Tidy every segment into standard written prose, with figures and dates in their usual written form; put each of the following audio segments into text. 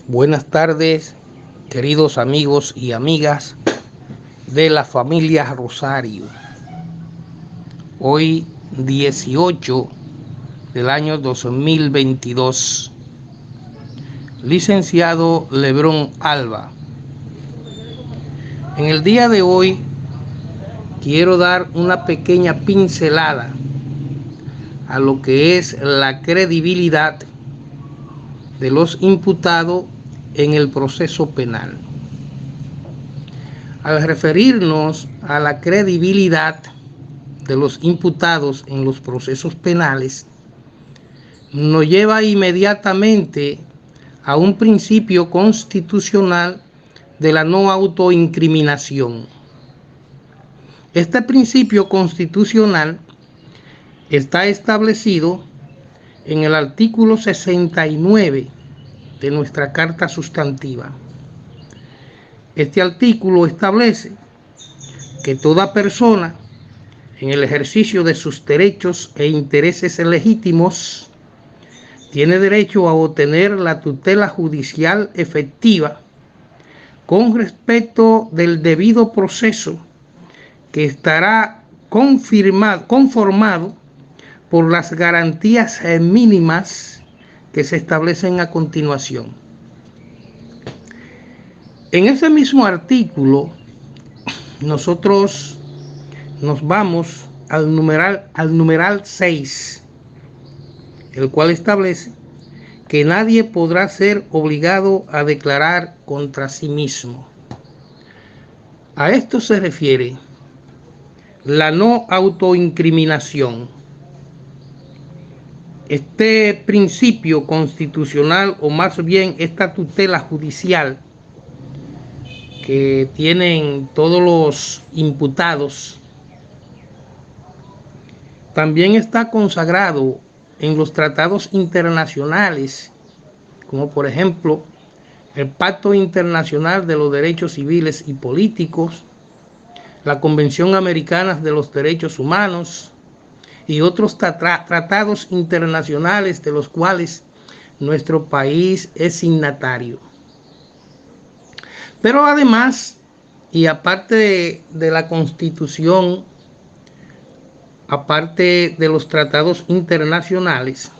Buenas tardes, queridos amigos y amigas de la familia Rosario. Hoy 18 del año 2022. Licenciado Lebrón Alba. En el día de hoy quiero dar una pequeña pincelada a lo que es la credibilidad de los imputados en el proceso penal. Al referirnos a la credibilidad de los imputados en los procesos penales, nos lleva inmediatamente a un principio constitucional de la no autoincriminación. Este principio constitucional está establecido en el artículo 69 de nuestra Carta Sustantiva. Este artículo establece que toda persona, en el ejercicio de sus derechos e intereses legítimos, tiene derecho a obtener la tutela judicial efectiva con respecto del debido proceso que estará conformado por las garantías mínimas que se establecen a continuación. En ese mismo artículo, nosotros nos vamos al numeral 6, el cual establece que nadie podrá ser obligado a declarar contra sí mismo. A esto se refiere la no autoincriminación. Este principio constitucional, o más bien esta tutela judicial que tienen todos los imputados, también está consagrado en los tratados internacionales, como por ejemplo el Pacto Internacional de los Derechos Civiles y Políticos, la Convención Americana de los Derechos Humanos y otros tratados internacionales de los cuales nuestro país es signatario. Pero además, y aparte de la Constitución, aparte de los tratados internacionales,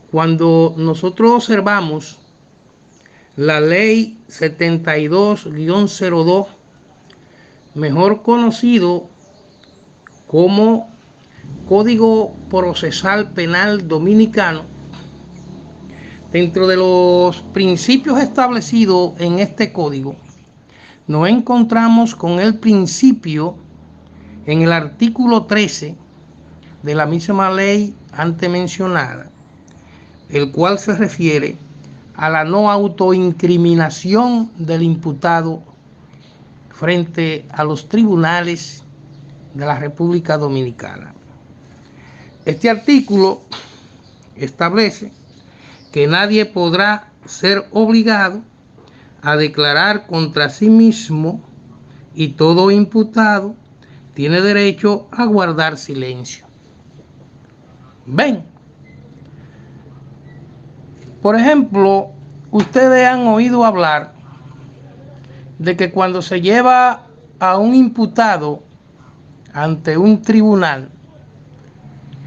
cuando nosotros observamos la Ley 72-02, mejor conocido como Código Procesal Penal Dominicano, dentro de los principios establecidos en este código, nos encontramos con el principio en el artículo 13 de la misma ley antes mencionada, el cual se refiere a la no autoincriminación del imputado frente a los tribunales de la República Dominicana. Este artículo establece que nadie podrá ser obligado a declarar contra sí mismo y todo imputado tiene derecho a guardar silencio. Ven, por ejemplo, ustedes han oído hablar de que cuando se lleva a un imputado ante un tribunal,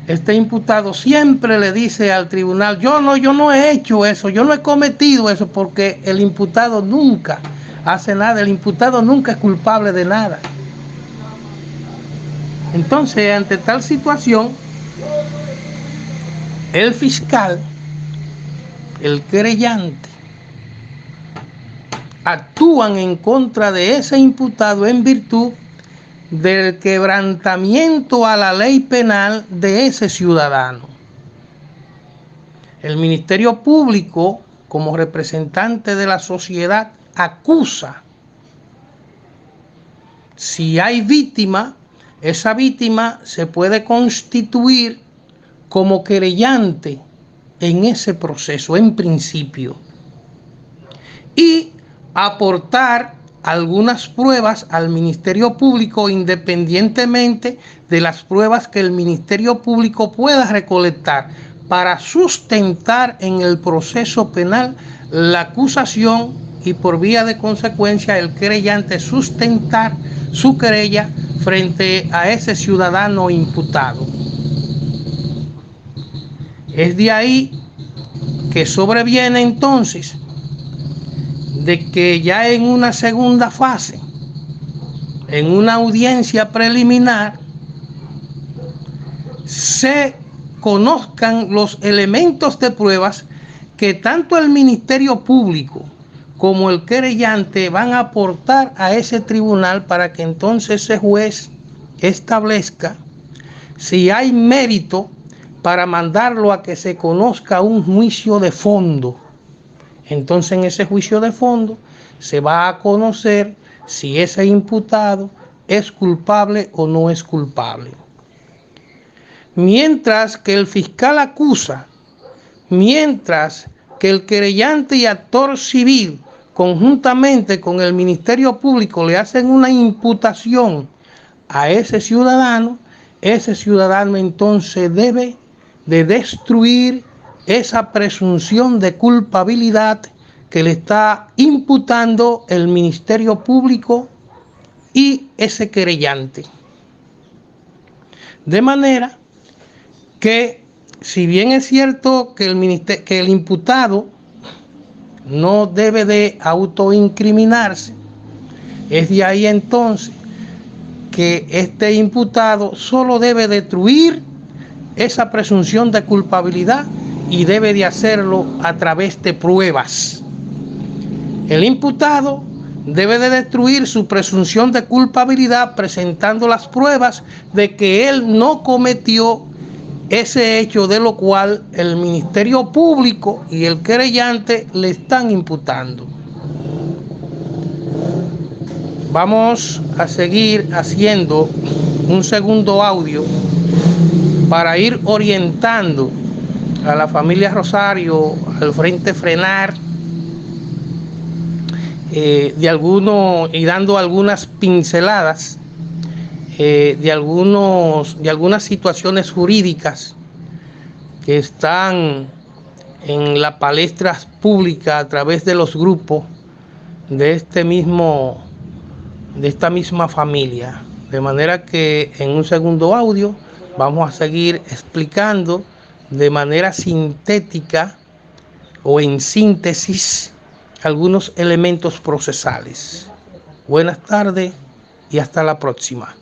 este imputado siempre le dice al tribunal: yo no he hecho eso, yo no he cometido eso, porque el imputado nunca hace nada, el imputado nunca es culpable de nada. Entonces, ante tal situación, el fiscal, el querellante, actúan en contra de ese imputado en virtud del quebrantamiento a la ley penal de ese ciudadano. El Ministerio Público, como representante de la sociedad, acusa. Si hay víctima, esa víctima se puede constituir como querellante en ese proceso, en principio, y aportar algunas pruebas al Ministerio Público, independientemente de las pruebas que el Ministerio Público pueda recolectar para sustentar en el proceso penal la acusación y por vía de consecuencia el querellante sustentar su querella frente a ese ciudadano imputado. Es de ahí que sobreviene entonces de que ya en una segunda fase, en una audiencia preliminar, se conozcan los elementos de pruebas que tanto el Ministerio Público como el querellante van a aportar a ese tribunal para que entonces ese juez establezca si hay mérito para mandarlo a que se conozca un juicio de fondo. Entonces en ese juicio de fondo se va a conocer si ese imputado es culpable o no es culpable. Mientras que el fiscal acusa, mientras que el querellante y actor civil conjuntamente con el Ministerio Público le hacen una imputación a ese ciudadano entonces debe de destruir esa presunción de culpabilidad que le está imputando el Ministerio Público y ese querellante. De manera que, si bien es cierto que el imputado no debe de autoincriminarse, es de ahí entonces que este imputado solo debe destruir esa presunción de culpabilidad y debe de hacerlo a través de pruebas. El imputado debe de destruir su presunción de culpabilidad presentando las pruebas de que él no cometió ese hecho de lo cual el Ministerio Público y el querellante le están imputando. Vamos a seguir haciendo un segundo audio para ir orientando a la familia Rosario, al Frente Frenar, y dando algunas pinceladas de algunas situaciones jurídicas que están en la palestra pública a través de los grupos de esta misma familia. De manera que en un segundo audio vamos a seguir explicando de manera sintética o en síntesis algunos elementos procesales. Buenas tardes y hasta la próxima.